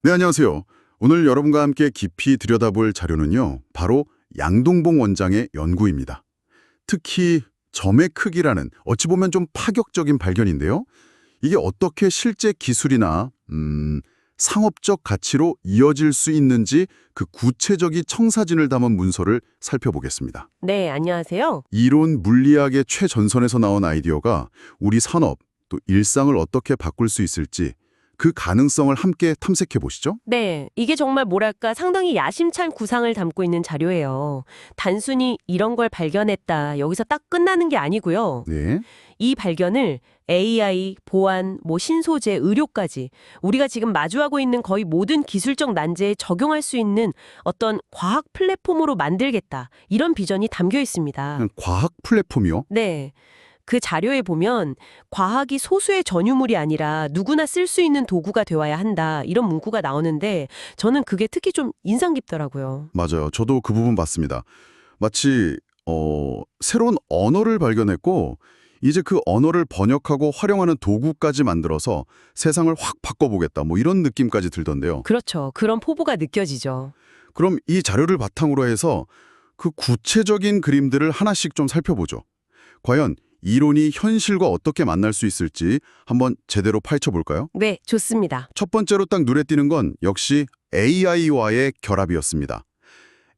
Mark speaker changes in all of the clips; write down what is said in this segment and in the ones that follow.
Speaker 1: 네, 안녕하세요. 오늘 여러분과 함께 깊이 들여다볼 자료는요, 바로 양동봉 원장의 연구입니다. 특히 점의 크기라는 어찌 보면 좀 파격적인 발견인데요. 이게 어떻게 실제 기술이나 상업적 가치로 이어질 수 있는지 그 구체적인 청사진을 담은 문서를 살펴보겠습니다.
Speaker 2: 네, 안녕하세요.
Speaker 1: 이론 물리학의 최전선에서 나온 아이디어가 우리 산업, 또 일상을 어떻게 바꿀 수 있을지 그 가능성을 함께 탐색해 보시죠.
Speaker 2: 네, 이게 정말 뭐랄까 상당히 야심찬 구상을 담고 있는 자료예요. 단순히 이런 걸 발견했다, 여기서 딱 끝나는 게 아니고요.
Speaker 1: 네.
Speaker 2: 이 발견을 AI, 보안, 신소재, 의료까지 우리가 지금 마주하고 있는 거의 모든 기술적 난제에 적용할 수 있는 어떤 과학 플랫폼으로 만들겠다, 이런 비전이 담겨 있습니다.
Speaker 1: 그냥 과학 플랫폼이요?
Speaker 2: 네. 그 자료에 보면 과학이 소수의 전유물이 아니라 누구나 쓸 수 있는 도구가 되어야 한다, 이런 문구가 나오는데 저는 그게 특히 좀 인상 깊더라고요.
Speaker 1: 맞아요. 저도 그 부분 봤습니다. 마치 새로운 언어를 발견했고 이제 그 언어를 번역하고 활용하는 도구까지 만들어서 세상을 확 바꿔보겠다, 뭐 이런 느낌까지 들던데요.
Speaker 2: 그렇죠. 그런 포부가 느껴지죠.
Speaker 1: 그럼 이 자료를 바탕으로 해서 그 구체적인 그림들을 하나씩 좀 살펴보죠. 과연 이론이 현실과 어떻게 만날 수 있을지 한번 제대로 파헤쳐볼까요?
Speaker 2: 네, 좋습니다.
Speaker 1: 첫 번째로 딱 눈에 띄는 건 역시 AI와의 결합이었습니다.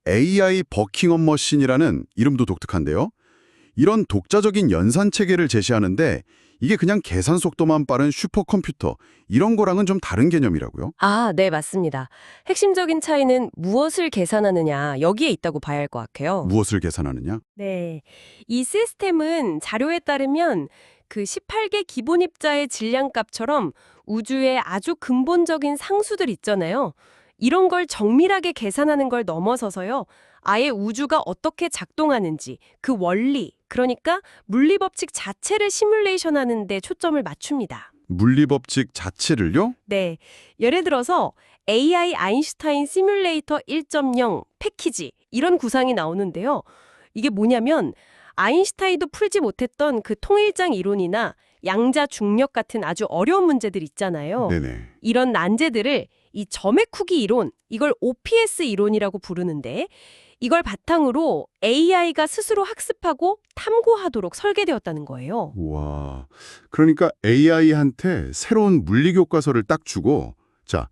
Speaker 1: AI 버킹엄 머신이라는 이름도 독특한데요. 이런 독자적인 연산 체계를 제시하는데 이게 그냥 계산 속도만 빠른 슈퍼컴퓨터 이런 거랑은 좀 다른 개념이라고요.
Speaker 2: 아, 네, 맞습니다. 핵심적인 차이는 무엇을 계산하느냐, 여기에 있다고 봐야 할 것 같아요.
Speaker 1: 무엇을 계산하느냐?
Speaker 2: 네. 이 시스템은 자료에 따르면 그 18개 기본 입자의 질량값처럼 우주의 아주 근본적인 상수들 있잖아요. 이런 걸 정밀하게 계산하는 걸 넘어서서요, 아예 우주가 어떻게 작동하는지 그 원리, 그러니까 물리법칙 자체를 시뮬레이션하는 데 초점을 맞춥니다.
Speaker 1: 물리법칙 자체를요?
Speaker 2: 네. 예를 들어서 AI 아인슈타인 시뮬레이터 1.0 패키지, 이런 구상이 나오는데요. 이게 뭐냐면 아인슈타인도 풀지 못했던 그 통일장 이론이나 양자 중력 같은 아주 어려운 문제들 있잖아요.
Speaker 1: 네네.
Speaker 2: 이런 난제들을 이 점의 크기 이론, 이걸 OPS 이론이라고 부르는데, 이걸 바탕으로 AI가 스스로 학습하고 탐구하도록 설계되었다는 거예요.
Speaker 1: 와, 그러니까 AI한테 새로운 물리 교과서를 딱 주고 자,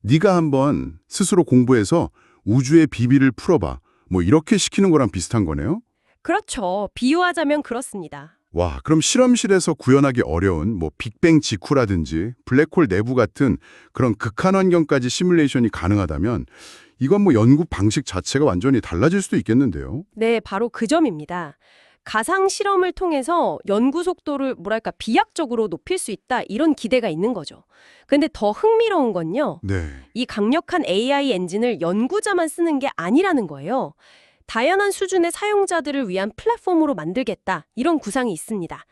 Speaker 1: 네가 한번 스스로 공부해서 우주의 비밀을 풀어봐. 뭐 이렇게 시키는 거랑 비슷한 거네요?
Speaker 2: 그렇죠. 비유하자면 그렇습니다.
Speaker 1: 와, 그럼 실험실에서 구현하기 어려운 뭐 빅뱅 직후라든지 블랙홀 내부 같은 그런 극한 환경까지 시뮬레이션이 가능하다면 이건 뭐 연구 방식 자체가 완전히 달라질 수도 있겠는데요.
Speaker 2: 네, 바로 그 점입니다. 가상 실험을 통해서 연구 속도를 뭐랄까 비약적으로 높일 수 있다, 이런 기대가 있는 거죠. 근데 더 흥미로운 건요,
Speaker 1: 네.
Speaker 2: 이 강력한 AI 엔진을 연구자만 쓰는 게 아니라는 거예요. 다양한 수준의 사용자들을 위한 플랫폼으로 만들겠다, 이런 구상이 있습니다.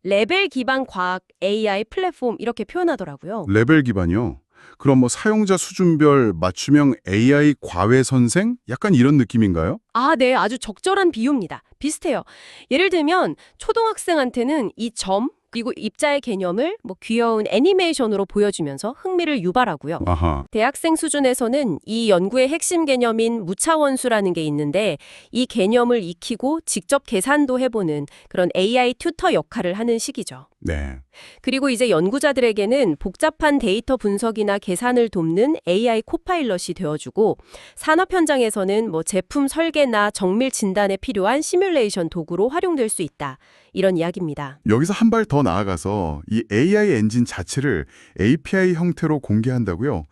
Speaker 2: 레벨 기반 과학 AI 플랫폼, 이렇게 표현하더라고요.
Speaker 1: 레벨 기반이요. 그럼 뭐 사용자 수준별 맞춤형 AI 과외 선생? 약간 이런 느낌인가요?
Speaker 2: 아, 네. 아주 적절한 비유입니다. 비슷해요. 예를 들면 초등학생한테는 이 점, 그리고 입자의 개념을 귀여운 애니메이션으로 보여주면서 흥미를 유발하고요.
Speaker 1: 아하.
Speaker 2: 대학생 수준에서는 이 연구의 핵심 개념인 무차원수라는 게 있는데, 이 개념을 익히고 직접 계산도 해보는 그런 AI 튜터 역할을 하는 시기죠.
Speaker 1: 네.
Speaker 2: 그리고 이제 연구자들에게는 복잡한 데이터 분석이나 계산을 돕는 AI 코파일럿이 되어주고, 산업 현장에서는 제품 설계나 정밀 진단에 필요한 시뮬레이션 도구로 활용될 수 있다, 이런 이야기입니다.
Speaker 1: 여기서 한 발 더 나아가서 이 AI 엔진 자체를 API 형태로 공개한다고요?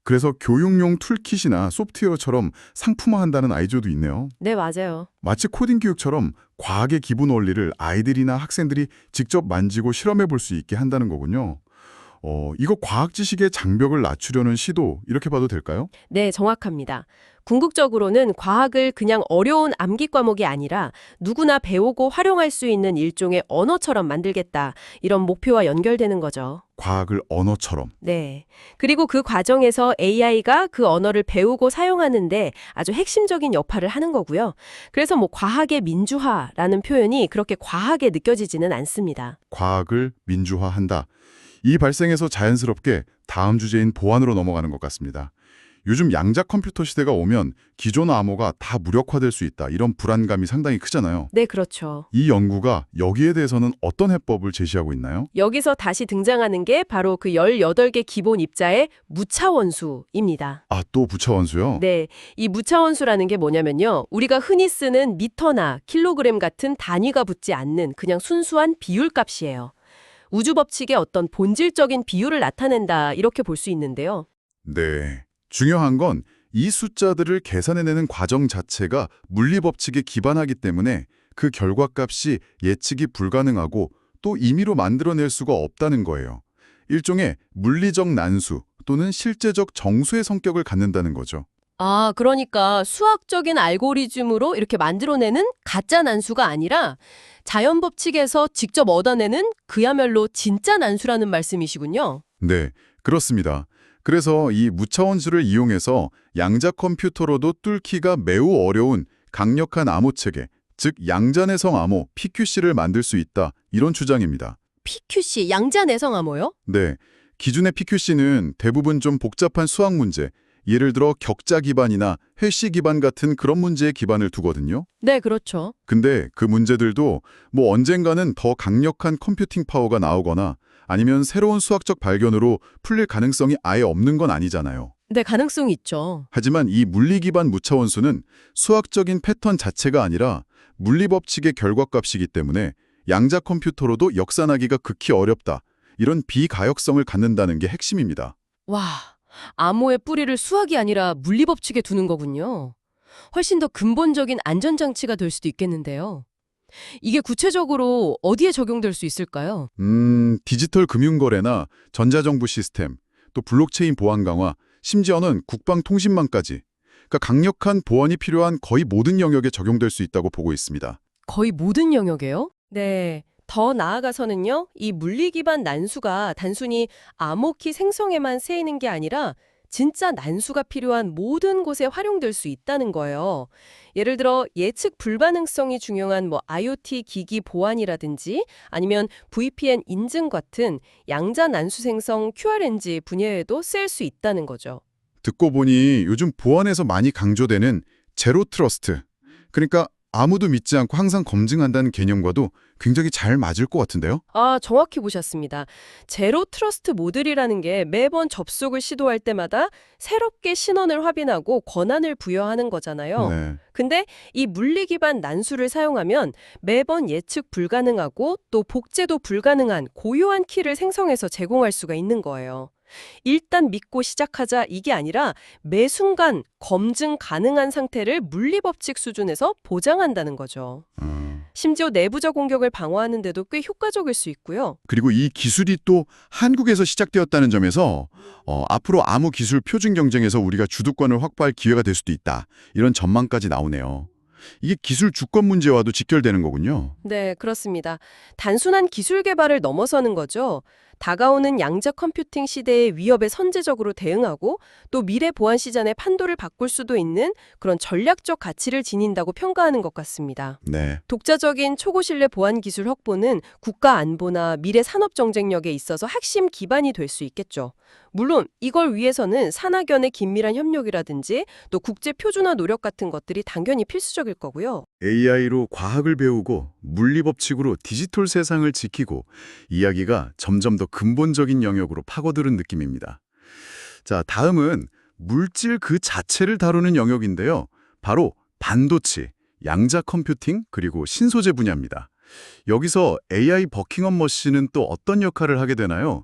Speaker 1: 그래서 교육용 툴킷이나 소프트웨어처럼 상품화한다는 아이디어도 있네요.
Speaker 2: 네, 맞아요.
Speaker 1: 마치 코딩 교육처럼 과학의 기본 원리를 아이들이나 학생들이 직접 만지고 실험해 볼 수 있게 한다는 거군요. 이거 과학 지식의 장벽을 낮추려는 시도 이렇게 봐도 될까요?
Speaker 2: 네, 정확합니다. 궁극적으로는 과학을 그냥 어려운 암기 과목이 아니라 누구나 배우고 활용할 수 있는 일종의 언어처럼 만들겠다, 이런 목표와 연결되는 거죠.
Speaker 1: 과학을 언어처럼.
Speaker 2: 네. 그리고 그 과정에서 AI가 그 언어를 배우고 사용하는데 아주 핵심적인 역할을 하는 거고요. 그래서 과학의 민주화라는 표현이 그렇게 과하게 느껴지지는 않습니다.
Speaker 1: 과학을 민주화한다. 이 발생에서 자연스럽게 다음 주제인 보안으로 넘어가는 것 같습니다. 요즘 양자 컴퓨터 시대가 오면 기존 암호가 다 무력화될 수 있다. 이런 불안감이 상당히 크잖아요.
Speaker 2: 네, 그렇죠.
Speaker 1: 이 연구가 여기에 대해서는 어떤 해법을 제시하고 있나요?
Speaker 2: 여기서 다시 등장하는 게 바로 그 18개 기본 입자의 무차원수입니다.
Speaker 1: 아, 또 부차원수요?
Speaker 2: 네, 이 무차원수라는 게 뭐냐면요. 우리가 흔히 쓰는 미터나 킬로그램 같은 단위가 붙지 않는 그냥 순수한 비율 값이에요. 우주 법칙의 어떤 본질적인 비율을 나타낸다 이렇게 볼 수 있는데요.
Speaker 1: 네. 중요한 건 이 숫자들을 계산해내는 과정 자체가 물리 법칙에 기반하기 때문에 그 결과값이 예측이 불가능하고 또 임의로 만들어낼 수가 없다는 거예요. 일종의 물리적 난수 또는 실제적 정수의 성격을 갖는다는 거죠.
Speaker 2: 아, 그러니까 수학적인 알고리즘으로 이렇게 만들어내는 가짜 난수가 아니라 자연 법칙에서 직접 얻어내는 그야말로 진짜 난수라는 말씀이시군요.
Speaker 1: 네, 그렇습니다. 그래서 이 무차원수를 이용해서 양자 컴퓨터로도 뚫기가 매우 어려운 강력한 암호체계, 즉 양자내성 암호 PQC를 만들 수 있다. 이런 주장입니다.
Speaker 2: PQC, 양자내성 암호요?
Speaker 1: 네, 기존의 PQC는 대부분 좀 복잡한 수학 문제, 예를 들어 격자 기반이나 해시 기반 같은 그런 문제에 기반을 두거든요.
Speaker 2: 네, 그렇죠.
Speaker 1: 근데 그 문제들도 뭐 언젠가는 더 강력한 컴퓨팅 파워가 나오거나 아니면 새로운 수학적 발견으로 풀릴 가능성이 아예 없는 건 아니잖아요.
Speaker 2: 네, 가능성이 있죠.
Speaker 1: 하지만 이 물리 기반 무차원수는 수학적인 패턴 자체가 아니라 물리 법칙의 결과값이기 때문에 양자 컴퓨터로도 역산하기가 극히 어렵다. 이런 비가역성을 갖는다는 게 핵심입니다.
Speaker 2: 와, 암호의 뿌리를 수학이 아니라 물리 법칙에 두는 거군요. 훨씬 더 근본적인 안전장치가 될 수도 있겠는데요. 이게 구체적으로 어디에 적용될 수 있을까요?
Speaker 1: 디지털 금융거래나 전자정부 시스템, 또 블록체인 보안 강화, 심지어는 국방통신망까지. 그러니까 강력한 보안이 필요한 거의 모든 영역에 적용될 수 있다고 보고 있습니다.
Speaker 2: 거의 모든 영역에요? 네. 더 나아가서는요, 이 물리 기반 난수가 단순히 암호키 생성에만 쓰이는 게 아니라 진짜 난수가 필요한 모든 곳에 활용될 수 있다는 거예요. 예를 들어 예측 불가능성이 중요한 IoT 기기 보안이라든지 아니면 VPN 인증 같은 양자 난수 생성 QRNG 분야에도 쓰일 수 있다는 거죠.
Speaker 1: 듣고 보니 요즘 보안에서 많이 강조되는 제로 트러스트, 그러니까 아무도 믿지 않고 항상 검증한다는 개념과도 굉장히 잘 맞을 것 같은데요?
Speaker 2: 아, 정확히 보셨습니다. 제로 트러스트 모듈이라는 게 매번 접속을 시도할 때마다 새롭게 신원을 확인하고 권한을 부여하는 거잖아요.
Speaker 1: 네.
Speaker 2: 근데 이 물리 기반 난수를 사용하면 매번 예측 불가능하고 또 복제도 불가능한 고유한 키를 생성해서 제공할 수가 있는 거예요. 일단 믿고 시작하자 이게 아니라 매 순간 검증 가능한 상태를 물리 법칙 수준에서 보장한다는 거죠. 심지어 내부적 공격을 방어하는 데도 꽤 효과적일 수 있고요.
Speaker 1: 그리고 이 기술이 또 한국에서 시작되었다는 점에서 앞으로 암호 기술 표준 경쟁에서 우리가 주도권을 확보할 기회가 될 수도 있다. 이런 전망까지 나오네요. 이게 기술 주권 문제와도 직결되는 거군요.
Speaker 2: 네, 그렇습니다. 단순한 기술 개발을 넘어서는 거죠. 다가오는 양자 컴퓨팅 시대의 위협에 선제적으로 대응하고 또 미래 보안 시장의 판도를 바꿀 수도 있는 그런 전략적 가치를 지닌다고 평가하는 것 같습니다.
Speaker 1: 네.
Speaker 2: 독자적인 초고신뢰 보안 기술 확보는 국가 안보나 미래 산업 경쟁력에 있어서 핵심 기반이 될 수 있겠죠. 물론 이걸 위해서는 산학연의 긴밀한 협력이라든지 또 국제 표준화 노력 같은 것들이 당연히 필수적일 거고요.
Speaker 1: AI로 과학을 배우고 물리 법칙으로 디지털 세상을 지키고 이야기가 점점 더 근본적인 영역으로 파고드는 느낌입니다. 자, 다음은 물질 그 자체를 다루는 영역인데요. 바로 반도체, 양자 컴퓨팅, 그리고 신소재 분야입니다. 여기서 AI 버킹엄 머신은 또 어떤 역할을 하게 되나요?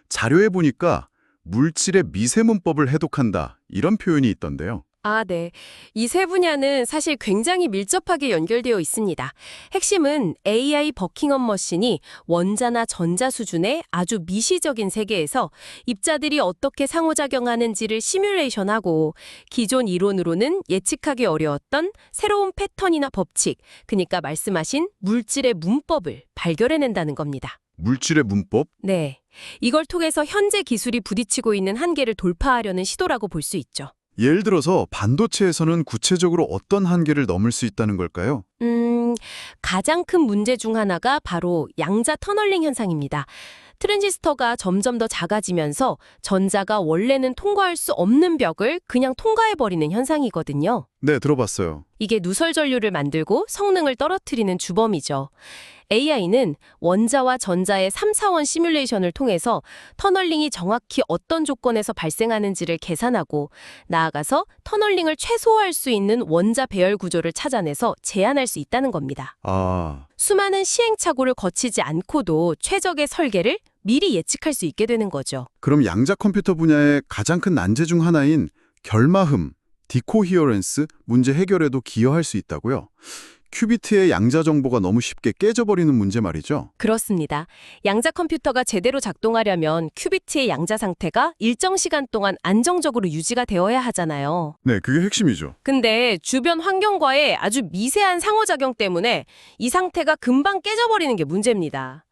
Speaker 1: 자료에 보니까 물질의 미세 문법을 해독한다, 이런 표현이 있던데요.
Speaker 2: 아, 네. 이 세 분야는 사실 굉장히 밀접하게 연결되어 있습니다. 핵심은 AI 버킹엄 머신이 원자나 전자 수준의 아주 미시적인 세계에서 입자들이 어떻게 상호작용하는지를 시뮬레이션하고 기존 이론으로는 예측하기 어려웠던 새로운 패턴이나 법칙, 그러니까 말씀하신 물질의 문법을 발견해낸다는 겁니다.
Speaker 1: 물질의 문법?
Speaker 2: 네. 이걸 통해서 현재 기술이 부딪히고 있는 한계를 돌파하려는 시도라고 볼 수 있죠.
Speaker 1: 예를 들어서 반도체에서는 구체적으로 어떤 한계를 넘을 수 있다는 걸까요?
Speaker 2: 가장 큰 문제 중 하나가 바로 양자 터널링 현상입니다. 트랜지스터가 점점 더 작아지면서 전자가 원래는 통과할 수 없는 벽을 그냥 통과해버리는 현상이거든요.
Speaker 1: 네, 들어봤어요.
Speaker 2: 이게 누설 전류를 만들고 성능을 떨어뜨리는 주범이죠. AI는 원자와 전자의 3차원 시뮬레이션을 통해서 터널링이 정확히 어떤 조건에서 발생하는지를 계산하고 나아가서 터널링을 최소화할 수 있는 원자 배열 구조를 찾아내서 제한할 수 있다는 겁니다.
Speaker 1: 아,
Speaker 2: 수많은 시행착오를 거치지 않고도 최적의 설계를 미리 예측할 수 있게 되는 거죠.
Speaker 1: 그럼 양자 컴퓨터 분야의 가장 큰 난제 중 하나인 결마흠, 디코히어런스 문제 해결에도 기여할 수 있다고요? 큐비트의 양자 정보가 너무 쉽게 깨져버리는 문제 말이죠.
Speaker 2: 그렇습니다. 양자 컴퓨터가 제대로 작동하려면 큐비트의 양자 상태가 일정 시간 동안 안정적으로 유지가 되어야 하잖아요.
Speaker 1: 네, 그게 핵심이죠.
Speaker 2: 근데 주변 환경과의 아주 미세한 상호작용 때문에 이 상태가 금방 깨져버리는 게 문제입니다.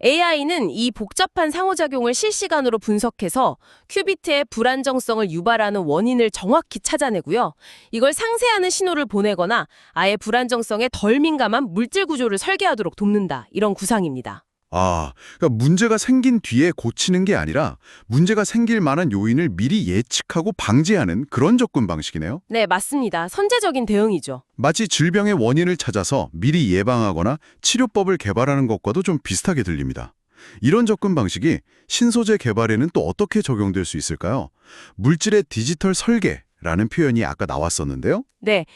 Speaker 2: AI는 이 복잡한 상호작용을 실시간으로 분석해서 큐비트의 불안정성을 유발하는 원인을 정확히 찾아내고요. 이걸 상쇄하는 신호를 보내거나 아예 불안정성에 덜 민감한 물질 구조를 설계하도록 돕는다. 이런 구상입니다.
Speaker 1: 아, 그러니까 문제가 생긴 뒤에 고치는 게 아니라 문제가 생길 만한 요인을 미리 예측하고 방지하는 그런 접근 방식이네요.
Speaker 2: 네, 맞습니다. 선제적인 대응이죠.
Speaker 1: 마치 질병의 원인을 찾아서 미리 예방하거나 치료법을 개발하는 것과도 좀 비슷하게 들립니다. 이런 접근 방식이 신소재 개발에는 또 어떻게 적용될 수 있을까요? 물질의 디지털 설계라는 표현이 아까 나왔었는데요.
Speaker 2: 네.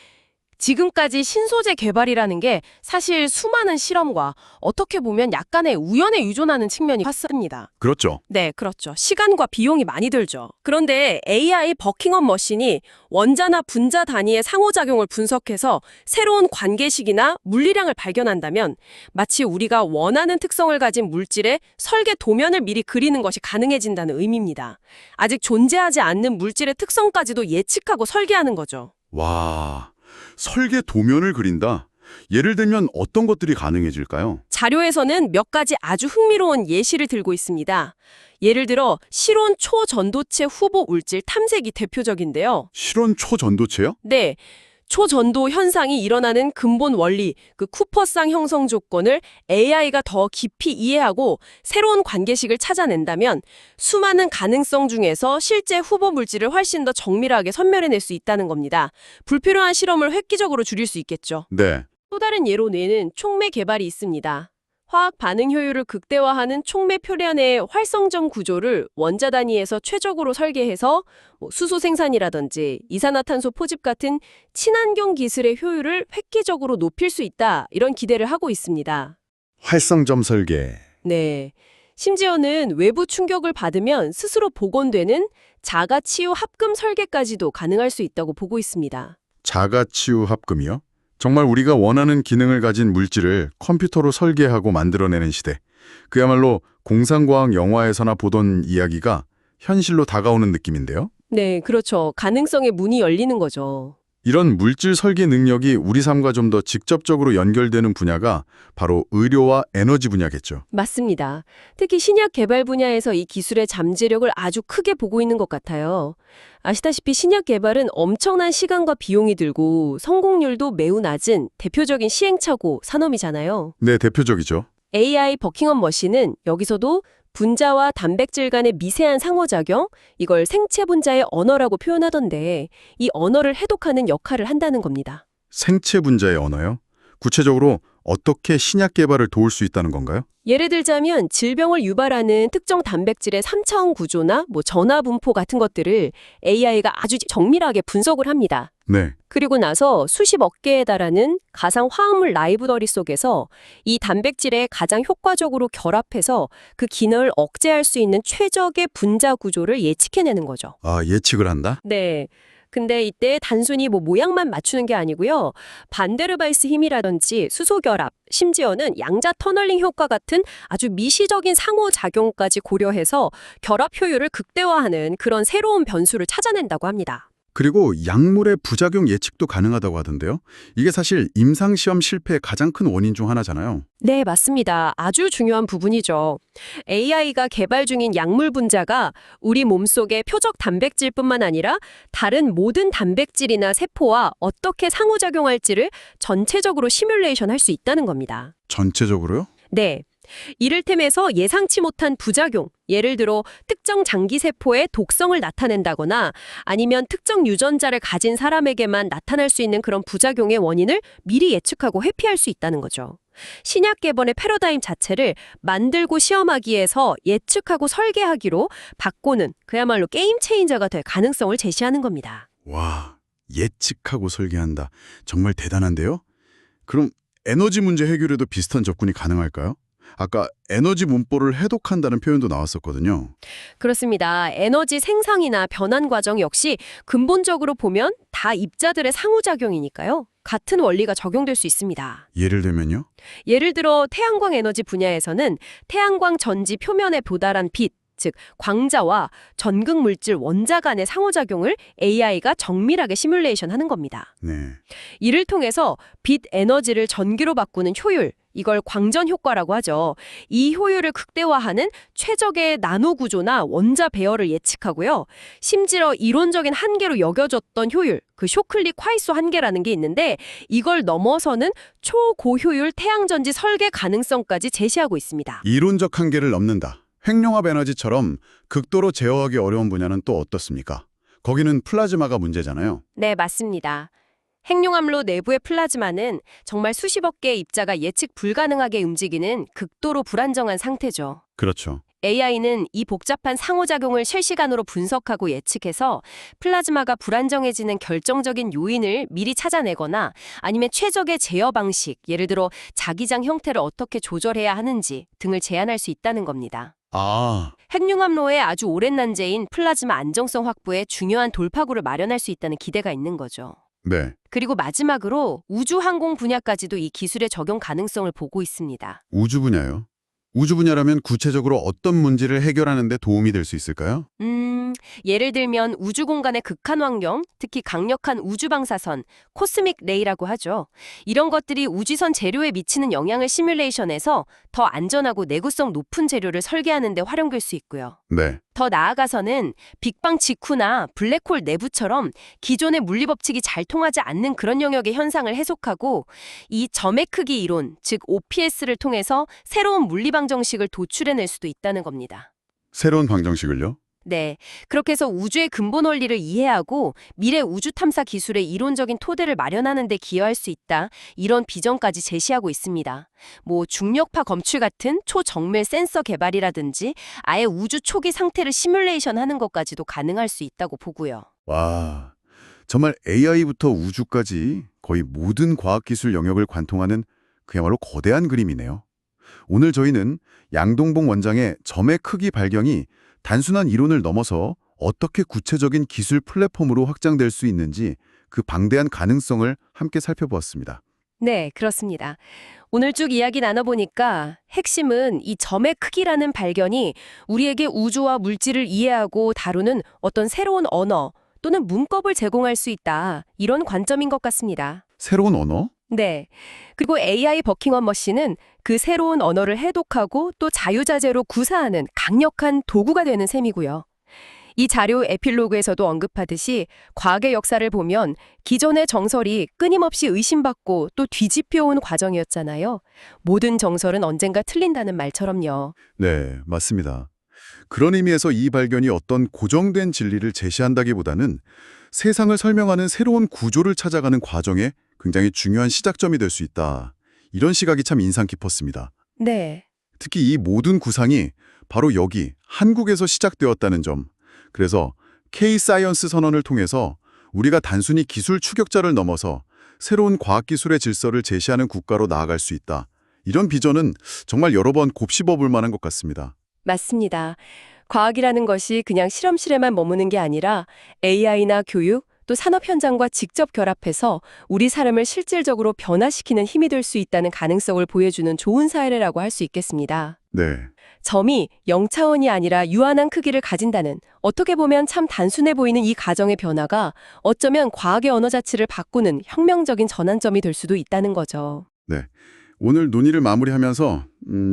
Speaker 2: 지금까지 신소재 개발이라는 게 사실 수많은 실험과 어떻게 보면 약간의 우연에 의존하는 측면이 컸습니다.
Speaker 1: 그렇죠.
Speaker 2: 네, 그렇죠. 시간과 비용이 많이 들죠. 그런데 AI 버킹엄 머신이 원자나 분자 단위의 상호작용을 분석해서 새로운 관계식이나 물리량을 발견한다면 마치 우리가 원하는 특성을 가진 물질의 설계 도면을 미리 그리는 것이 가능해진다는 의미입니다. 아직 존재하지 않는 물질의 특성까지도 예측하고 설계하는 거죠.
Speaker 1: 와, 설계 도면을 그린다. 예를 들면 어떤 것들이 가능해질까요?
Speaker 2: 자료에서는 몇 가지 아주 흥미로운 예시를 들고 있습니다. 예를 들어 실온 초전도체 후보 물질 탐색이 대표적인데요.
Speaker 1: 실온 초전도체요?
Speaker 2: 네. 초전도 현상이 일어나는 근본 원리, 그 쿠퍼상 형성 조건을 AI가 더 깊이 이해하고 새로운 관계식을 찾아낸다면 수많은 가능성 중에서 실제 후보 물질을 훨씬 더 정밀하게 선멸해낼 수 있다는 겁니다. 불필요한 실험을 획기적으로 줄일 수 있겠죠.
Speaker 1: 네.
Speaker 2: 또 다른 예로는 촉매 개발이 있습니다. 화학 반응 효율을 극대화하는 촉매 표련의 활성점 구조를 원자 단위에서 최적으로 설계해서 수소 생산이라든지 이산화탄소 포집 같은 친환경 기술의 효율을 획기적으로 높일 수 있다. 이런 기대를 하고 있습니다.
Speaker 1: 활성점 설계.
Speaker 2: 네. 심지어는 외부 충격을 받으면 스스로 복원되는 자가 치유 합금 설계까지도 가능할 수 있다고 보고 있습니다.
Speaker 1: 자가치유 합금이요? 정말 우리가 원하는 기능을 가진 물질을 컴퓨터로 설계하고 만들어내는 시대. 그야말로 공상과학 영화에서나 보던 이야기가 현실로 다가오는 느낌인데요.
Speaker 2: 네, 그렇죠. 가능성의 문이 열리는 거죠.
Speaker 1: 이런 물질 설계 능력이 우리 삶과 좀 더 직접적으로 연결되는 분야가 바로 의료와 에너지 분야겠죠.
Speaker 2: 맞습니다. 특히 신약 개발 분야에서 이 기술의 잠재력을 아주 크게 보고 있는 것 같아요. 아시다시피 신약 개발은 엄청난 시간과 비용이 들고 성공률도 매우 낮은 대표적인 시행착오 산업이잖아요.
Speaker 1: 네, 대표적이죠.
Speaker 2: AI 버킹엄 머신은 여기서도 분자와 단백질 간의 미세한 상호작용, 이걸 생체 분자의 언어라고 표현하던데 이 언어를 해독하는 역할을 한다는 겁니다.
Speaker 1: 생체 분자의 언어요? 구체적으로 어떻게 신약 개발을 도울 수 있다는 건가요?
Speaker 2: 예를 들자면 질병을 유발하는 특정 단백질의 3차원 구조나 전하 분포 같은 것들을 AI가 아주 정밀하게 분석을 합니다.
Speaker 1: 네.
Speaker 2: 그리고 나서 수십억 개에 달하는 가상 화합물 라이브러리 속에서 이 단백질에 가장 효과적으로 결합해서 그 기능을 억제할 수 있는 최적의 분자 구조를 예측해내는 거죠.
Speaker 1: 아, 예측을 한다?
Speaker 2: 네. 근데 이때 단순히 모양만 맞추는 게 아니고요. 반데르바이스 힘이라든지 수소 결합, 심지어는 양자 터널링 효과 같은 아주 미시적인 상호작용까지 고려해서 결합 효율을 극대화하는 그런 새로운 변수를 찾아낸다고 합니다.
Speaker 1: 그리고 약물의 부작용 예측도 가능하다고 하던데요. 이게 사실 임상시험 실패의 가장 큰 원인 중 하나잖아요.
Speaker 2: 네, 맞습니다. 아주 중요한 부분이죠. AI가 개발 중인 약물 분자가 우리 몸속의 표적 단백질뿐만 아니라 다른 모든 단백질이나 세포와 어떻게 상호작용할지를 전체적으로 시뮬레이션 할 수 있다는 겁니다.
Speaker 1: 전체적으로요?
Speaker 2: 네. 이를테면서 예상치 못한 부작용, 예를 들어 특정 장기세포의 독성을 나타낸다거나 아니면 특정 유전자를 가진 사람에게만 나타날 수 있는 그런 부작용의 원인을 미리 예측하고 회피할 수 있다는 거죠. 신약 개발의 패러다임 자체를 만들고 시험하기에서 예측하고 설계하기로 바꾸는 그야말로 게임 체인저가 될 가능성을 제시하는 겁니다.
Speaker 1: 와, 예측하고 설계한다. 정말 대단한데요? 그럼 에너지 문제 해결에도 비슷한 접근이 가능할까요? 아까 에너지 문보를 해독한다는 표현도 나왔었거든요.
Speaker 2: 그렇습니다. 에너지 생성이나 변환 과정 역시 근본적으로 보면 다 입자들의 상호작용이니까요. 같은 원리가 적용될 수 있습니다.
Speaker 1: 예를 들면요?
Speaker 2: 예를 들어 태양광 에너지 분야에서는 태양광 전지 표면에 도달한 빛, 즉 광자와 전극 물질 원자 간의 상호작용을 AI가 정밀하게 시뮬레이션하는 겁니다.
Speaker 1: 네.
Speaker 2: 이를 통해서 빛 에너지를 전기로 바꾸는 효율, 이걸 광전 효과라고 하죠. 이 효율을 극대화하는 최적의 나노 구조나 원자 배열을 예측하고요. 심지어 이론적인 한계로 여겨졌던 효율, 그 쇼클릭 화이소 한계라는 게 있는데 이걸 넘어서는 초고효율 태양전지 설계 가능성까지 제시하고 있습니다.
Speaker 1: 이론적 한계를 넘는다. 핵융합 에너지처럼 극도로 제어하기 어려운 분야는 또 어떻습니까? 거기는 플라즈마가 문제잖아요.
Speaker 2: 네, 맞습니다. 핵융합로 내부의 플라즈마는 정말 수십억 개의 입자가 예측 불가능하게 움직이는 극도로 불안정한 상태죠.
Speaker 1: 그렇죠.
Speaker 2: AI는 이 복잡한 상호작용을 실시간으로 분석하고 예측해서 플라즈마가 불안정해지는 결정적인 요인을 미리 찾아내거나 아니면 최적의 제어 방식, 예를 들어 자기장 형태를 어떻게 조절해야 하는지 등을 제안할 수 있다는 겁니다.
Speaker 1: 아,
Speaker 2: 핵융합로의 아주 오랜 난제인 플라즈마 안정성 확보에 중요한 돌파구를 마련할 수 있다는 기대가 있는 거죠.
Speaker 1: 네.
Speaker 2: 그리고 마지막으로 우주항공 분야까지도 이 기술의 적용 가능성을 보고 있습니다.
Speaker 1: 우주 분야요? 우주 분야라면 구체적으로 어떤 문제를 해결하는 데 도움이 될 수 있을까요?
Speaker 2: 예를 들면 우주 공간의 극한 환경, 특히 강력한 우주 방사선, 코스믹 레이라고 하죠. 이런 것들이 우주선 재료에 미치는 영향을 시뮬레이션해서 더 안전하고 내구성 높은 재료를 설계하는 데 활용될 수 있고요.
Speaker 1: 네.
Speaker 2: 더 나아가서는 빅방 직후나 블랙홀 내부처럼 기존의 물리법칙이 잘 통하지 않는 그런 영역의 현상을 해석하고 이 점의 크기 이론, 즉 OPS를 통해서 새로운 물리방 정식을 도출해낼 수도 있다는 겁니다.
Speaker 1: 새로운 방정식을요?
Speaker 2: 네, 그렇게 해서 우주의 근본 원리를 이해하고 미래 우주 탐사 기술의 이론적인 토대를 마련하는 데 기여할 수 있다. 이런 비전까지 제시하고 있습니다. 중력파 검출 같은 초정밀 센서 개발이라든지 아예 우주 초기 상태를 시뮬레이션하는 것까지도 가능할 수 있다고 보고요.
Speaker 1: 와, 정말 AI부터 우주까지 거의 모든 과학기술 영역을 관통하는 그야말로 거대한 그림이네요. 오늘 저희는 양동봉 원장의 점의 크기 발견이 단순한 이론을 넘어서 어떻게 구체적인 기술 플랫폼으로 확장될 수 있는지 그 방대한 가능성을 함께 살펴보았습니다.
Speaker 2: 네, 그렇습니다. 오늘 쭉 이야기 나눠보니까 핵심은 이 점의 크기라는 발견이 우리에게 우주와 물질을 이해하고 다루는 어떤 새로운 언어 또는 문법을 제공할 수 있다. 이런 관점인 것 같습니다.
Speaker 1: 새로운 언어?
Speaker 2: 네. 그리고 AI 버킹엄 머신은 그 새로운 언어를 해독하고 또 자유자재로 구사하는 강력한 도구가 되는 셈이고요. 이 자료 에필로그에서도 언급하듯이 과학의 역사를 보면 기존의 정설이 끊임없이 의심받고 또 뒤집혀온 과정이었잖아요. 모든 정설은 언젠가 틀린다는 말처럼요.
Speaker 1: 네, 맞습니다. 그런 의미에서 이 발견이 어떤 고정된 진리를 제시한다기보다는 세상을 설명하는 새로운 구조를 찾아가는 과정에 굉장히 중요한 시작점이 될 수 있다. 이런 시각이 참 인상 깊었습니다.
Speaker 2: 네.
Speaker 1: 특히 이 모든 구상이 바로 여기 한국에서 시작되었다는 점. 그래서 K-사이언스 선언을 통해서 우리가 단순히 기술 추격자를 넘어서 새로운 과학기술의 질서를 제시하는 국가로 나아갈 수 있다. 이런 비전은 정말 여러 번 곱씹어볼 만한 것 같습니다.
Speaker 2: 맞습니다. 과학이라는 것이 그냥 실험실에만 머무는 게 아니라 AI나 교육, 또 산업 현장과 직접 결합해서 우리 삶을 실질적으로 변화시키는 힘이 될 수 있다는 가능성을 보여주는 좋은 사례라고 할 수 있겠습니다.
Speaker 1: 네.
Speaker 2: 점이 0차원이 아니라 유한한 크기를 가진다는 어떻게 보면 참 단순해 보이는 이 가정의 변화가 어쩌면 과학의 언어 자체를 바꾸는 혁명적인 전환점이 될 수도 있다는 거죠.
Speaker 1: 네. 오늘 논의를 마무리하면서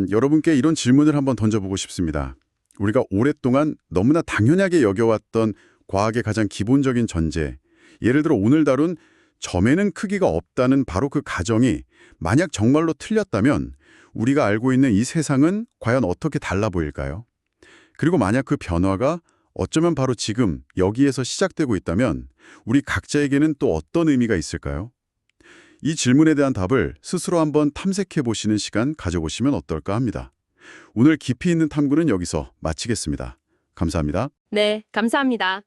Speaker 1: 여러분께 이런 질문을 한번 던져보고 싶습니다. 우리가 오랫동안 너무나 당연하게 여겨왔던 과학의 가장 기본적인 전제, 예를 들어 오늘 다룬 점에는 크기가 없다는 바로 그 가정이 만약 정말로 틀렸다면 우리가 알고 있는 이 세상은 과연 어떻게 달라 보일까요? 그리고 만약 그 변화가 어쩌면 바로 지금 여기에서 시작되고 있다면 우리 각자에게는 또 어떤 의미가 있을까요? 이 질문에 대한 답을 스스로 한번 탐색해 보시는 시간 가져보시면 어떨까 합니다. 오늘 깊이 있는 탐구는 여기서 마치겠습니다. 감사합니다.
Speaker 2: 네, 감사합니다.